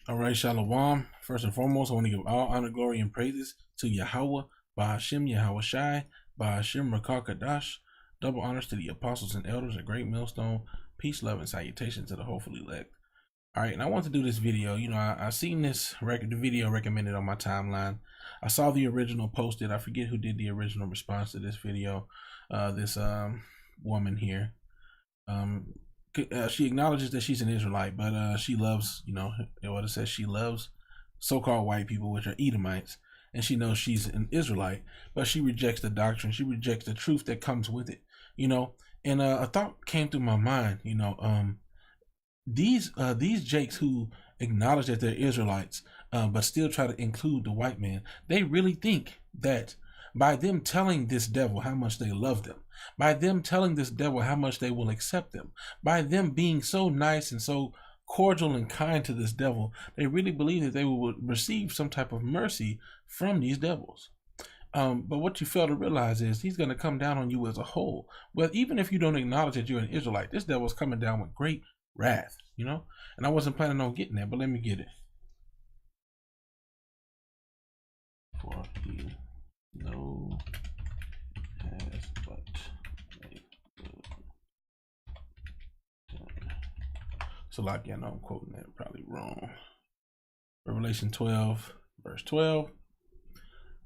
All right, Shalom. First and foremost, I want to give all honor, glory, and praises to Yahweh, Bahashem Yahweh Shai, Bahashem Rakah Kadash. Double honors to the apostles and elders, a great millstone. Peace, love, and salutation to the hopefully elect. All right, and I want to do this video. You know, I seen this the video recommended on my timeline. I saw the original posted. I forget who did the original response to this video. This woman here. She acknowledges that she's an Israelite, but she loves, you know what it says, she loves so-called white people, which are Edomites, and she knows she's an Israelite, but she rejects the doctrine. She rejects the truth that comes with it, and a thought came through my mind. These jakes who acknowledge that they're Israelites, but still try to include the white man, they really think that by them telling this devil how much they love them, by them telling this devil how much they will accept them, by them being so nice and so cordial and kind to this devil, they really believe that they will receive some type of mercy from these devils. But what you fail to realize is he's going to come down on you as a whole. Well, even if you don't acknowledge that you're an Israelite, this devil's coming down with great wrath, and I wasn't planning on getting that, but let me get it. For he no has but so like, I know I'm quoting that probably wrong. Revelation 12 verse 12.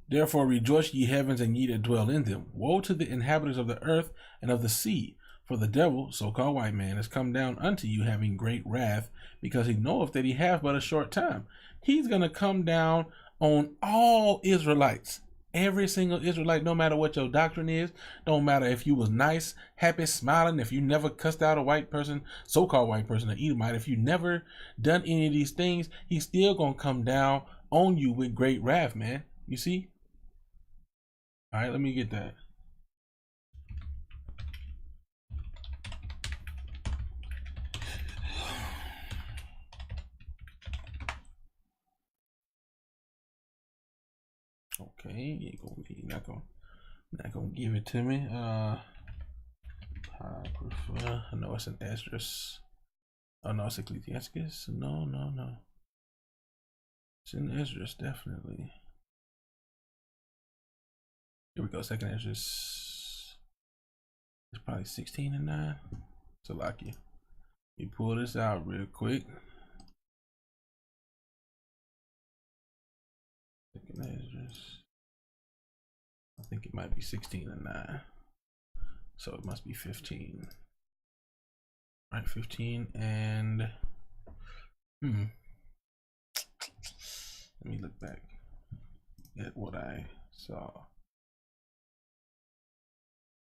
Therefore rejoice, ye heavens, and ye that dwell in them. Woe to the inhabitants of the earth and of the sea, for the devil, so-called white man, has come down unto you having great wrath, because he knoweth that he hath but a short time. He's going to come down on all Israelites. Every single Israelite, no matter what your doctrine is, don't matter if you was nice, happy, smiling, if you never cussed out a white person, so-called white person, or Edomite, if you never done any of these things, he's still going to come down on you with great wrath, man. You see? All right, let me get that. Okay, you're not gonna give it to me. Apocrypha. I know it's an Esdras. Oh no, it's Ecclesiasticus. No. It's in Esdras, definitely. Here we go. Second Esdras. It's probably 16:9. So like you pull this out real quick. Second Esdras. I think it might be 16:9. So it must be 15. Right, 15 and let me look back at what I saw.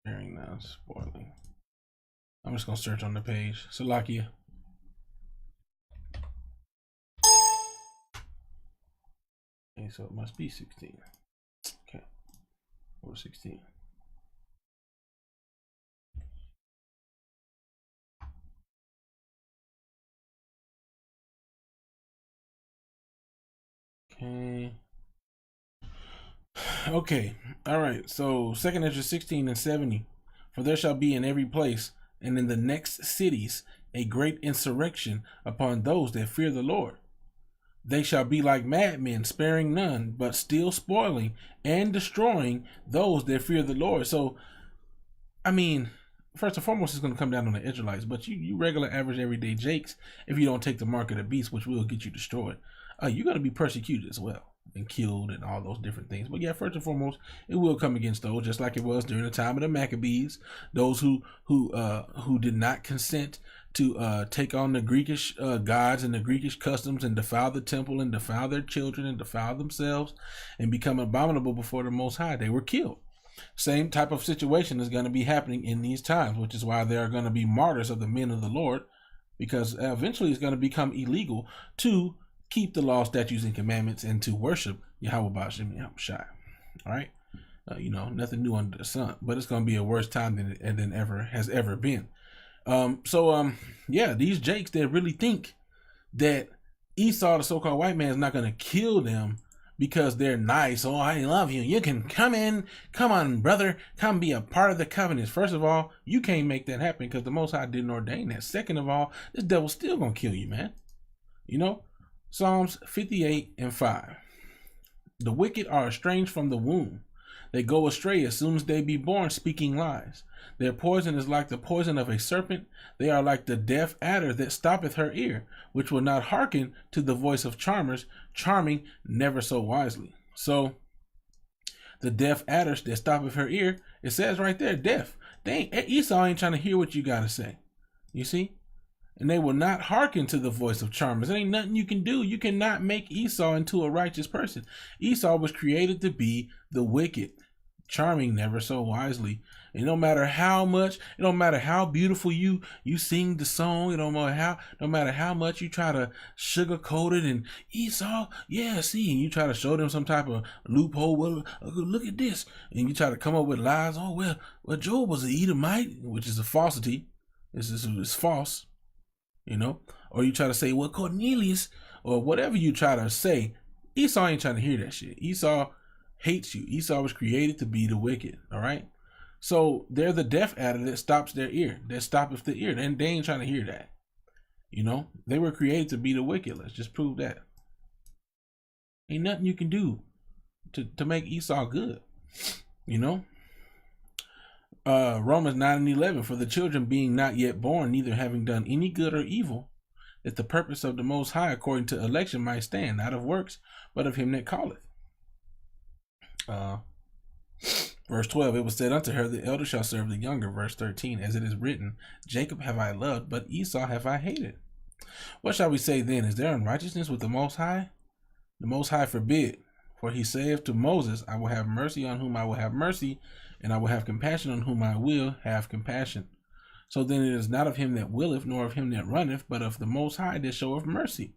Hearing now, spoiling. I'm just gonna search on the page. Salakia. Okay, so it must be 16. Okay, or 16. Okay. All right. So second Ezra 16 and 70. For there shall be in every place and in the next cities a great insurrection upon those that fear the Lord. They shall be like madmen, sparing none, but still spoiling and destroying those that fear the Lord. So, I mean, first and foremost, it's going to come down on the Israelites, but you regular, average, everyday Jakes, if you don't take the mark of the beast, which will get you destroyed, you're going to be persecuted as well and killed and all those different things. But yeah, first and foremost, it will come against those, just like it was during the time of the Maccabees, those who did not consent to take on the Greekish gods and the Greekish customs and defile the temple and defile their children and defile themselves and become abominable before the Most High. They were killed. Same type of situation is going to be happening in these times, which is why there are going to be martyrs of the men of the Lord, because eventually it's going to become illegal to keep the law, statutes, and commandments and to worship Yahweh Ba'ashem Yahweh Shai. All right, nothing new under the sun, but it's going to be a worse time than ever has ever been. Yeah, these Jakes, they really think that Esau, the so-called white man, is not going to kill them because they're nice. Oh, I love you. You can come in. Come on, brother. Come be a part of the covenant. First of all, you can't make that happen because the Most High didn't ordain that. Second of all, this devil's still going to kill you, man. Psalms 58 and 5. The wicked are estranged from the womb. They go astray as soon as they be born, speaking lies. Their poison is like the poison of a serpent. They are like the deaf adder that stoppeth her ear, which will not hearken to the voice of charmers, charming never so wisely. So the deaf adder that stoppeth her ear, it says right there, deaf. Esau ain't trying to hear what you gotta say. You see? And they will not hearken to the voice of charmers. There ain't nothing you can do. You cannot make Esau into a righteous person. Esau was created to be the wicked, charming never so wisely. And no matter how much, it don't matter how beautiful you sing the song, it don't matter how much you try to sugarcoat it and Esau, yeah, see, and you try to show them some type of loophole. Well, look at this, and you try to come up with lies. Oh well, Job was an Edomite, which is a falsity. It's false. You know, or you try to say, well, Cornelius, or whatever you try to say, Esau ain't trying to hear that shit. Esau hates you. Esau was created to be the wicked. All right. So they're the deaf adder that stops their ear, that stoppeth the ear. And they ain't trying to hear that. You know, they were created to be the wicked. Let's just prove that. Ain't nothing you can do to make Esau good. You know. Romans 9 and 11, for the children being not yet born, neither having done any good or evil, that the purpose of the Most High according to election might stand, not of works, but of him that calleth. Verse 12, it was said unto her, the elder shall serve the younger. Verse 13, as it is written, Jacob have I loved, but Esau have I hated. What shall we say then? Is there unrighteousness with the Most High? The Most High forbid. For he saith to Moses, I will have mercy on whom I will have mercy, and I will have compassion on whom I will have compassion. So then it is not of him that willeth, nor of him that runneth, but of the Most High that showeth mercy.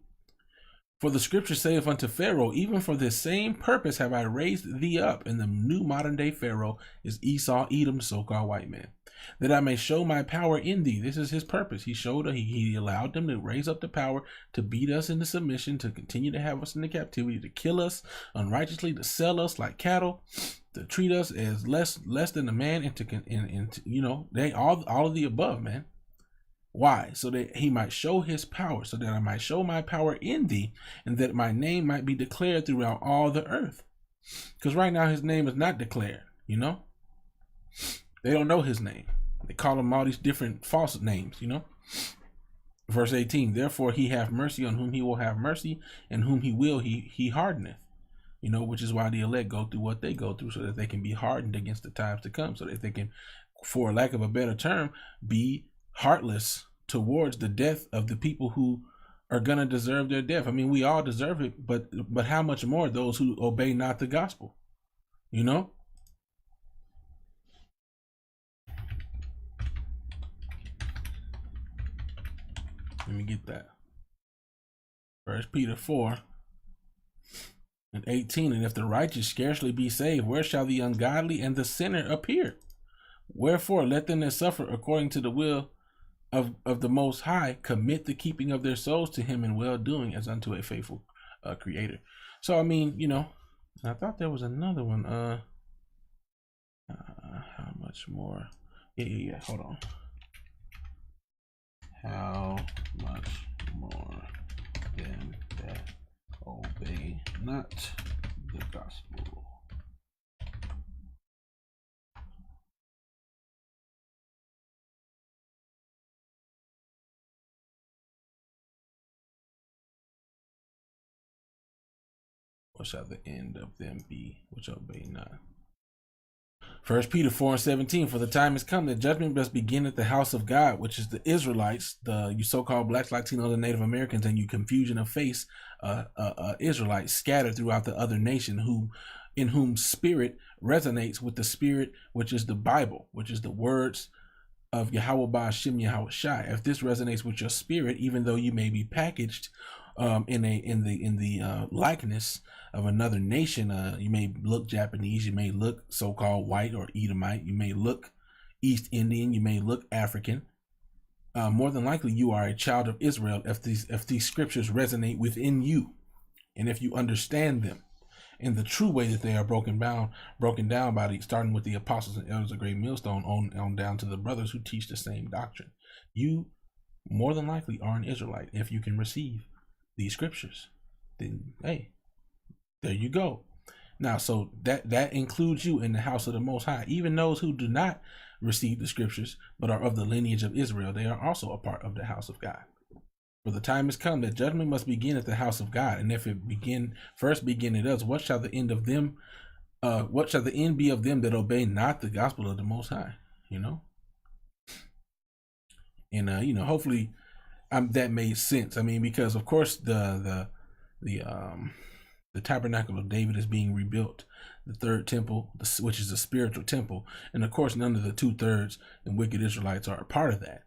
For the scripture saith unto Pharaoh, even for this same purpose have I raised thee up. And the new modern day Pharaoh is Esau, Edom, so-called white man, that I may show my power in thee. This is his purpose. He allowed them to raise up the power to beat us into submission, to continue to have us in the captivity, to kill us unrighteously, to sell us like cattle, to treat us as less than a man, and to you know, they all of the above, man. Why? So that he might show his power, so that I might show my power in thee, and that my name might be declared throughout all the earth. Because right now his name is not declared, you know. They don't know his name. They call him all these different false names, you know. Verse 18, therefore he have mercy on whom he will have mercy, and whom he will he hardeneth. You know, which is why the elect go through what they go through, so that they can be hardened against the times to come, so that they can, for lack of a better term, be heartless towards the death of the people who are gonna deserve their death. I mean, we all deserve it, but how much more those who obey not the gospel, you know? Let me get that. 1 Peter 4 and 18, and if the righteous scarcely be saved, where shall the ungodly and the sinner appear? Wherefore let them that suffer according to the will of the Most High commit the keeping of their souls to him in well-doing, as unto a faithful creator. So I mean, you know, I thought there was another one. How much more? Yeah, hold on. How much more than that obey not the gospel? What shall the end of them be which obey not? 1 Peter 4 and 17, for the time is come that judgment must begin at the house of God, which is the Israelites, you so-called blacks, Latinos, and Native Americans, and you confusion of face, Israelites scattered throughout the other nation, in whom spirit resonates with the spirit, which is the Bible, which is the words of Yahweh Ba'ashem Yahweh Shai. If this resonates with your spirit, even though you may be packaged in the likeness of another nation, you may look Japanese, you may look so-called white or Edomite, you may look East Indian, you may look African. More than likely, you are a child of Israel if these scriptures resonate within you, and if you understand them in the true way that they are broken down by starting with the apostles and elders of Great Millstone on down to the brothers who teach the same doctrine. You more than likely are an Israelite if you can receive these scriptures. then hey, there you go. Now, so that includes you in the house of the Most High. Even those who do not receive the scriptures, but are of the lineage of Israel, they are also a part of the house of God. For the time has come that judgment must begin at the house of God, and if it first begin at us, what shall the end of them? What shall the end be of them that obey not the gospel of the Most High? You know, and hopefully, that made sense. I mean, because of course the tabernacle of David is being rebuilt, the third temple, which is a spiritual temple, and of course none of the 2/3 and wicked Israelites are a part of that.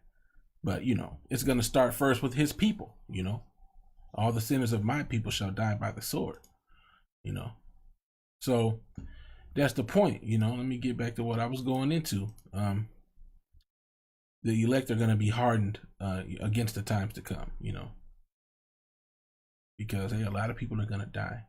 But it's going to start first with his people. All the sinners of my people shall die by the sword. So that's the point. Let me get back to what I was going into. The elect are going to be hardened against the times to come. Because a lot of people are going to die.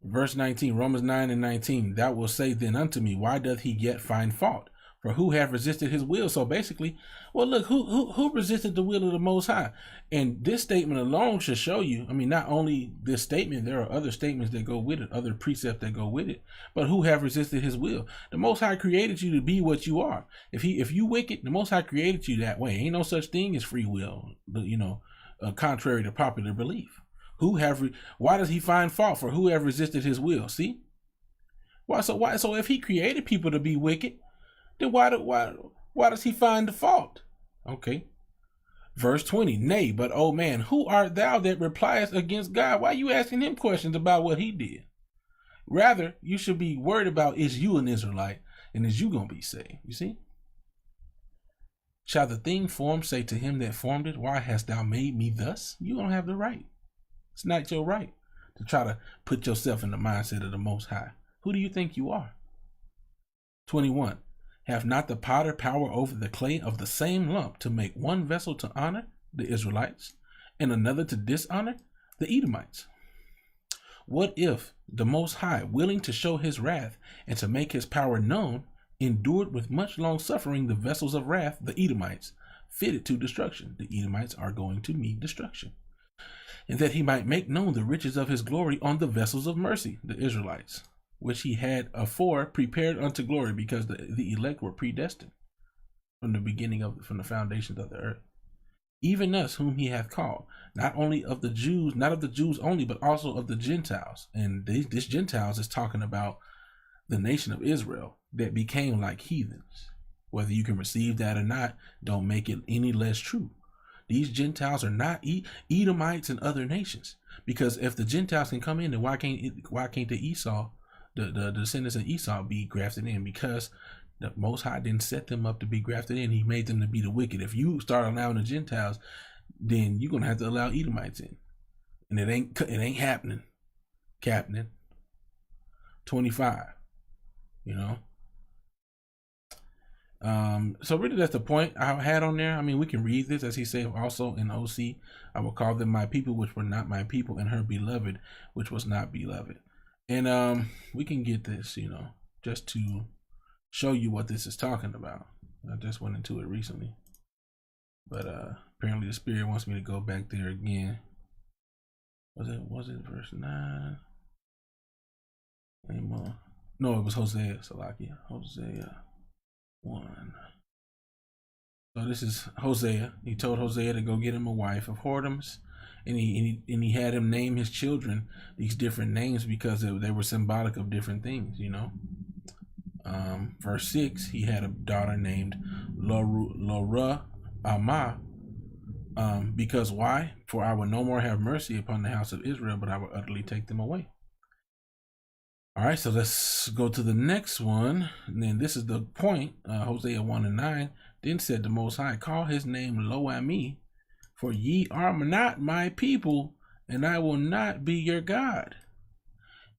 Verse 19, Romans 9:19, thou wilt say then unto me, why doth he yet find fault? For who have resisted his will? So basically, well, look, who resisted the will of the Most High? And this statement alone should show you, I mean, not only this statement, there are other statements that go with it, other precepts that go with it, but who have resisted his will? The Most High created you to be what you are. If you wicked, the Most High created you that way. Ain't no such thing as free will, contrary to popular belief. Why does he find fault? For who have resisted his will? See? Why? So if he created people to be wicked, then why does he find the fault? Okay. Verse 20, nay, but oh man, who art thou that repliest against God? Why are you asking him questions about what he did? Rather, you should be worried about, is you an Israelite, and is you going to be saved? You see? Shall the thing formed say to him that formed it, why hast thou made me thus? You don't have the right. It's not your right to try to put yourself in the mindset of the Most High. Who do you think you are? 21. Have not the potter power over the clay of the same lump to make one vessel to honor the Israelites and another to dishonor the Edomites? What if the Most High, willing to show his wrath and to make his power known, endured with much long suffering the vessels of wrath, the Edomites, fitted to destruction? The Edomites are going to meet destruction. And that he might make known the riches of his glory on the vessels of mercy, the Israelites, which he had afore prepared unto glory, because the elect were predestined from the foundations of the earth. Even us whom he hath called, not of the Jews only, but also of the Gentiles. And this Gentiles is talking about the nation of Israel that became like heathens. Whether you can receive that or not, don't make it any less true. These Gentiles are not Edomites and other nations, because if the Gentiles can come in, then why can't the Esau, the descendants of Esau, be grafted in? Because the Most High didn't set them up to be grafted in. He made them to be the wicked. If you start allowing the Gentiles, then you're gonna have to allow Edomites in, and it ain't happening. Captain. 25. So really that's the point I had on there. I mean, we can read this as he said also in OC, I will call them my people, which were not my people, and her beloved, which was not beloved. And we can get this, just to show you what this is talking about. I just went into it recently, but apparently the Spirit wants me to go back there again. Was it verse 9? Anymore? No, it was Hosea, Salakia. Hosea 1. So this is Hosea. He told Hosea to go get him a wife of whoredoms, and he had him name his children these different names because they were symbolic of different things, Verse 6, he had a daughter named Lora Amah, because why? For I will no more have mercy upon the house of Israel, but I will utterly take them away. All right, so let's go to the next one. And then this is the point, Hosea 1:9. Then said the Most High, call his name Lo-Ami, for ye are not my people, and I will not be your God.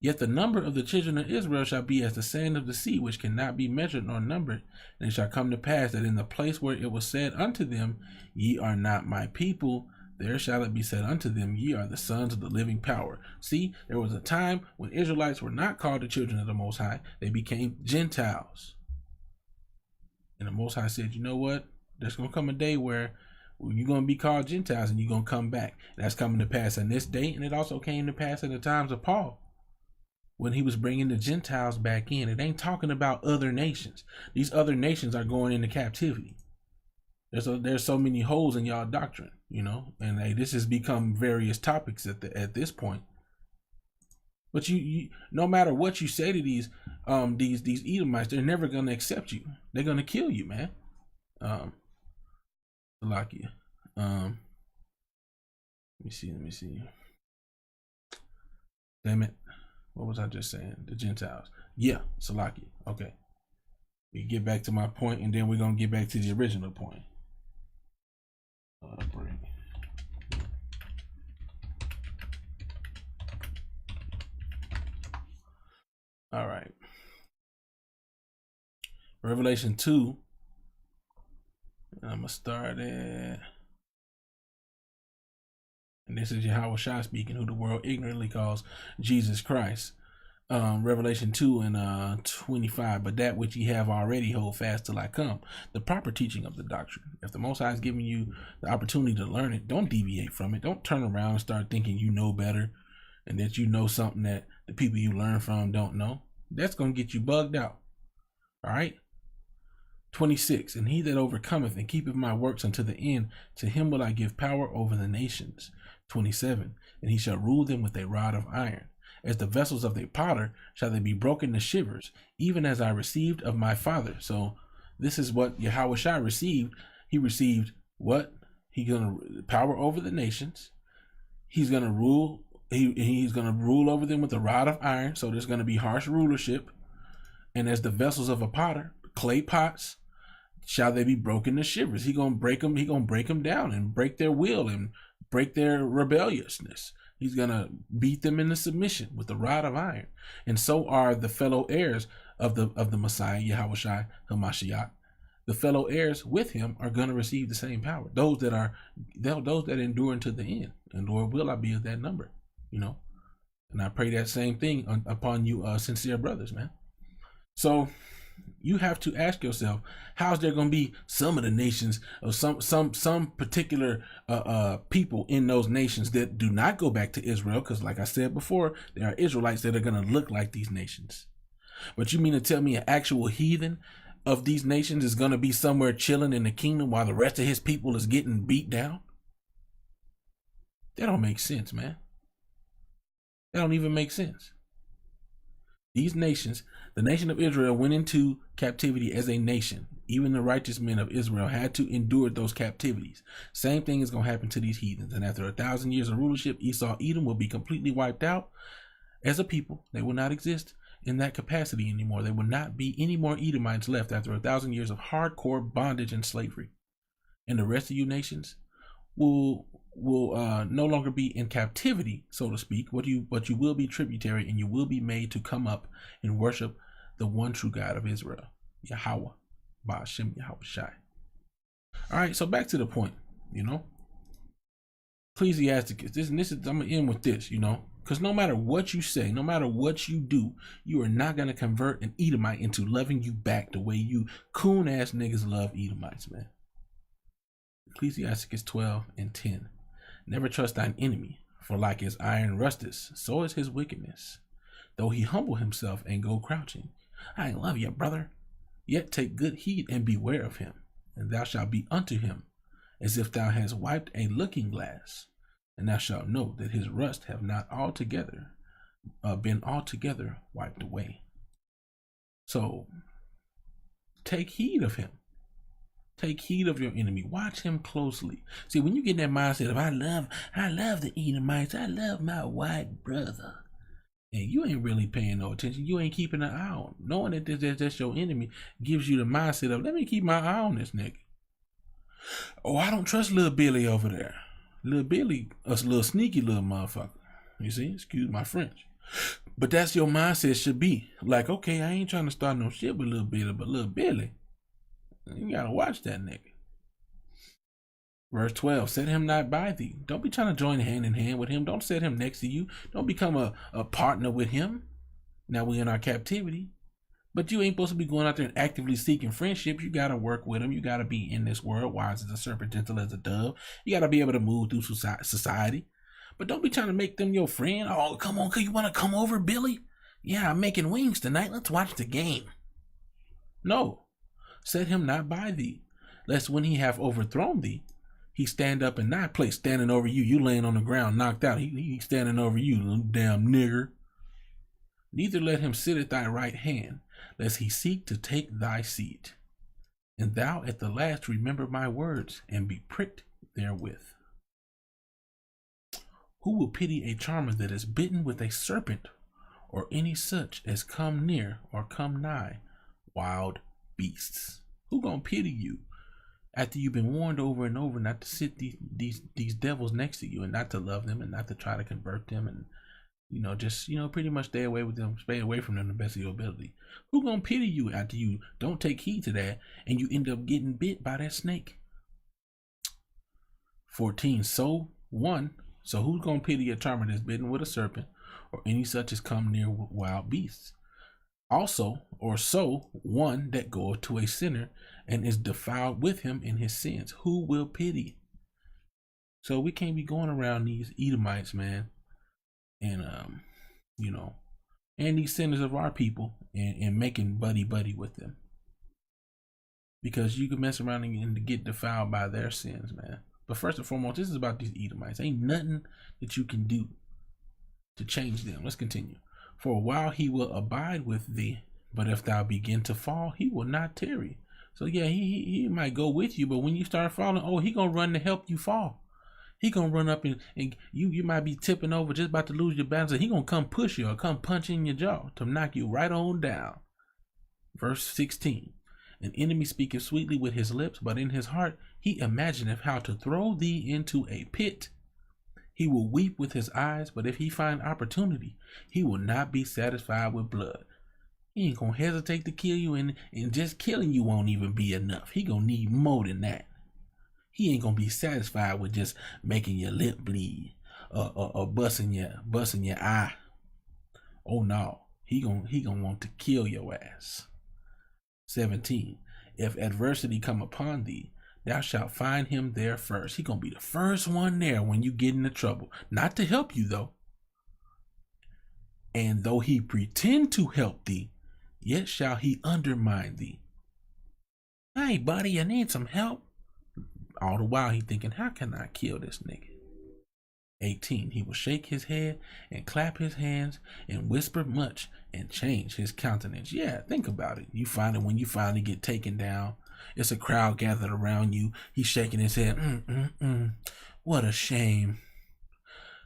Yet the number of the children of Israel shall be as the sand of the sea, which cannot be measured nor numbered. And it shall come to pass that in the place where it was said unto them, ye are not my people, there shall it be said unto them, ye are the sons of the living power. See, there was a time when Israelites were not called the children of the Most High. They became Gentiles. And the Most High said, you know what? There's going to come a day where You're going to be called Gentiles and you're going to come back. That's coming to pass in this day. And it also came to pass in the times of Paul when he was bringing the Gentiles back in. It ain't talking about other nations. These other nations are going into captivity. There's so many holes in y'all doctrine, and hey, this has become various topics at this point. But you no matter what you say to these Edomites, they're never gonna accept you. They're gonna kill you, man. Salakia. Let me see. Damn it. What was I just saying? The Gentiles. Yeah, Salakia. Okay. We get back to my point, and then we're gonna get back to the original point. All right. Revelation 2. I'm going to start at. And this is Yahweh Shai speaking, who the world ignorantly calls Jesus Christ. Revelation 2 and 25. But that which ye have already hold fast till I come. The proper teaching of the doctrine. If the Most High is giving you the opportunity to learn it, don't deviate from it. Don't turn around and start thinking you know better and that you know something that the people you learn from don't know. That's going to get you bugged out. All right. 26. And he that overcometh and keepeth my works unto the end, to him will I give power over the nations. 27. And he shall rule them with a rod of iron. As the vessels of the potter shall they be broken to shivers, even as I received of my Father. So this is what Yahweh Shai received. He received what? He's going to power over the nations. He's going to rule. He's going to rule over them with a rod of iron. So there's going to be harsh rulership. And as the vessels of a potter, clay pots, shall they be broken to shivers. He's going to break them. He's going to break them down and break their will and break their rebelliousness. He's going to beat them into submission with the rod of iron. And so are the fellow heirs of the Messiah, Yahweh Shai HaMashiach. The fellow heirs with him are going to receive the same power. Those that endure unto the end. And Lord will I be of that number, And I pray that same thing upon you, sincere brothers, man. So you have to ask yourself, how's there going to be some of the nations or some particular people in those nations that do not go back to Israel? Because like I said before, there are Israelites that are going to look like these nations. But you mean to tell me an actual heathen of these nations is going to be somewhere chilling in the kingdom while the rest of his people is getting beat down? That don't make sense, man. That don't even make sense. These nations, the nation of Israel went into captivity as a nation. Even the righteous men of Israel had to endure those captivities. Same thing is going to happen to these heathens. And after 1,000 years of rulership, Esau, Edom will be completely wiped out as a people. They will not exist in that capacity anymore. There will not be any more Edomites left after 1,000 years of hardcore bondage and slavery. And the rest of you nations will no longer be in captivity, so to speak, but you will be tributary, and you will be made to come up and worship the one true God of Israel, Yahweh, Ba'ashem Yahweh Shai. All right, so back to the point, Ecclesiasticus, this is I'm gonna end with this, because no matter what you say, no matter what you do, you are not gonna convert an Edomite into loving you back the way you coon ass niggas love Edomites, man. Ecclesiasticus 12 and 10. Never trust thine enemy, for like as iron rusteth, so is his wickedness. Though he humble himself and go crouching, I love you, brother. Yet take good heed and beware of him, and thou shalt be unto him as if thou hast wiped a looking glass, and thou shalt know that his rust have not been altogether wiped away. So take heed of him. Take heed of your enemy. Watch him closely. See, when you get that mindset of I love the Edomites, I love my white brother, and you ain't really paying no attention. You ain't keeping an eye on. Knowing that that's your enemy gives you the mindset of let me keep my eye on this nigga. Oh, I don't trust little Billy over there. Little Billy, a little sneaky little motherfucker. You see? Excuse my French. But that's your mindset should be. Like, okay, I ain't trying to start no shit with little Billy, but little Billy, you gotta watch that nigga. Verse 12, set him not by thee. Don't be trying to join hand in hand with him. Don't set him next to you. Don't become a partner with him. Now we in our captivity. But you ain't supposed to be going out there and actively seeking friendships. You got to work with them. You got to be in this world, wise as a serpent, gentle as a dove. You got to be able to move through society. But don't be trying to make them your friend. Oh, come on, you want to come over, Billy? Yeah, I'm making wings tonight. Let's watch the game. No, set him not by thee, lest when he have overthrown thee, he stand up in thy place, standing over you. You laying on the ground, knocked out. He standing over you, little damn nigger. Neither let him sit at thy right hand, lest he seek to take thy seat. And thou at the last remember my words, and be pricked therewith. Who will pity a charmer that is bitten with a serpent, or any such as come near or come nigh wild beasts? Who gonna pity you after you've been warned over and over not to sit these devils next to you, and not to love them, and not to try to convert them, and just pretty much stay away with them, stay away from them the best of your ability? Who gonna pity you after you don't take heed to that and you end up getting bit by that snake? 14. So who's gonna pity a charmer that's bitten with a serpent, or any such as come near wild beasts? Also, or so one that goeth to a sinner and is defiled with him in his sins. Who will pity? So we can't be going around these Edomites, man, and and these sinners of our people, and making buddy with them, because you can mess around and get defiled by their sins, man. But first and foremost, this is about these Edomites. Ain't nothing that you can do to change them. Let's continue. For a while he will abide with thee, but if thou begin to fall, he will not tarry. So yeah, he might go with you, but when you start falling, he gonna run to help you fall. He gonna run up and you might be tipping over, just about to lose your balance, and he gonna come push you or come punch in your jaw to knock you right on down. Verse 16. An enemy speaketh sweetly with his lips, but in his heart he imagineth how to throw thee into a pit. He will weep with his eyes, but if he find opportunity, he will not be satisfied with blood. He ain't gonna hesitate to kill you, and just killing you won't even be enough. He gonna need more than that. He ain't gonna be satisfied with just making your lip bleed or busting your eye. Oh no, he gonna want to kill your ass. 17. If adversity come upon thee, thou shalt find him there first. He gonna be the first one there when you get into trouble. Not to help you though. And though he pretend to help thee, yet shall he undermine thee. Hey buddy, you need some help? All the while he thinking, how can I kill this nigga? 18. He will shake his head and clap his hands and whisper much and change his countenance. Yeah, think about it. You find it when you finally get taken down. It's a crowd gathered around you. He's shaking his head. What a shame.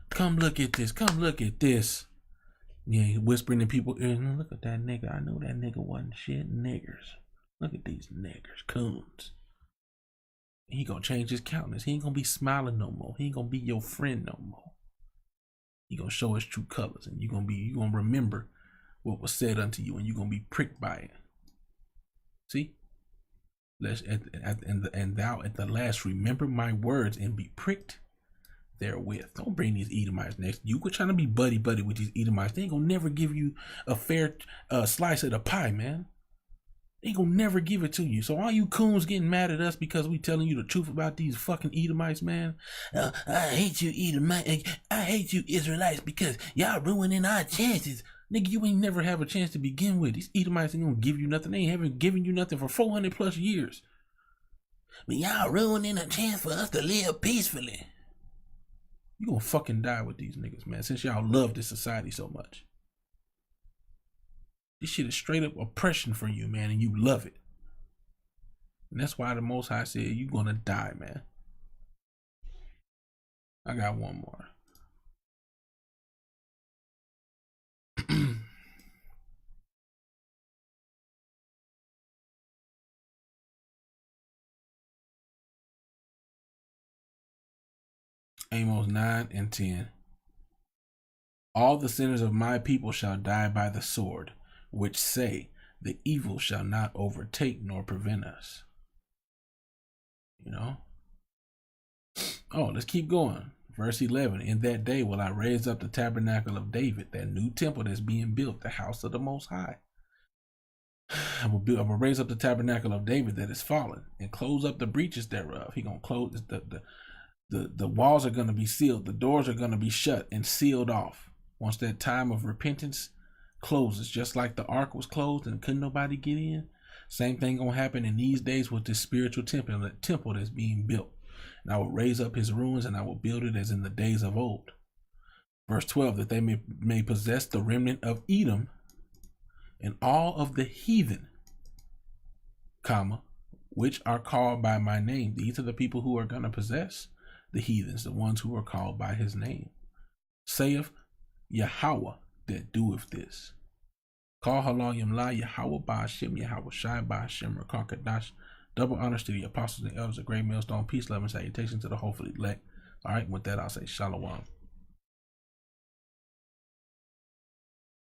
Come look at this. Come look at this. Yeah, he whispering in people's ears. Look at that nigga. I know that nigga wasn't shit. Niggers. Look at these niggers. Coons. He gonna change his countenance. He ain't gonna be smiling no more. He ain't gonna be your friend no more. He gonna show his true colors, and you gonna remember what was said unto you, and you gonna be pricked by it. See? And thou at the last remember my words and be pricked therewith. Don't bring these Edomites next. You were trying to be buddy with these Edomites. They ain't gonna never give you a fair slice of the pie, man. They gonna never give it to you. So all you coons getting mad at us because we telling you the truth about these fucking Edomites, man. I hate you Edomites. I hate you Israelites because y'all ruining our chances. Nigga, you ain't never have a chance to begin with. These Edomites ain't gonna give you nothing. They ain't haven't given you nothing for 400 plus years. But y'all ruining a chance for us to live peacefully. You gonna fucking die with these niggas, man, since y'all love this society so much. This shit is straight up oppression for you, man, and you love it. And that's why the Most High said you're gonna die, man. I got one more. Amos 9 and 10. All the sinners of my people shall die by the sword, which say, the evil shall not overtake nor prevent us. Let's keep going. Verse 11. In that day will I raise up the tabernacle of David, that new temple that's being built, the house of the Most High. I will raise up the tabernacle of David that is fallen, and close up the breaches thereof. He gonna close the walls are gonna be sealed, the doors are gonna be shut and sealed off. Once that time of repentance closes, just like the ark was closed and couldn't nobody get in. Same thing gonna happen in these days with this spiritual temple that's being built. And I will raise up his ruins, and I will build it as in the days of old. Verse 12, that they may possess the remnant of Edom and all of the heathen, comma, which are called by my name. These are the people who are going to possess the heathens, the ones who are called by his name. Saith Yahweh that doeth this. Call Halayim La Yahweh Ba'ashem Yahweh Shai Ba'ashem Rakakadash. Double honors to the apostles and elders of Great Millstone. Peace, love, and salutation to the hopefully elect. All right, with that, I'll say Shalom.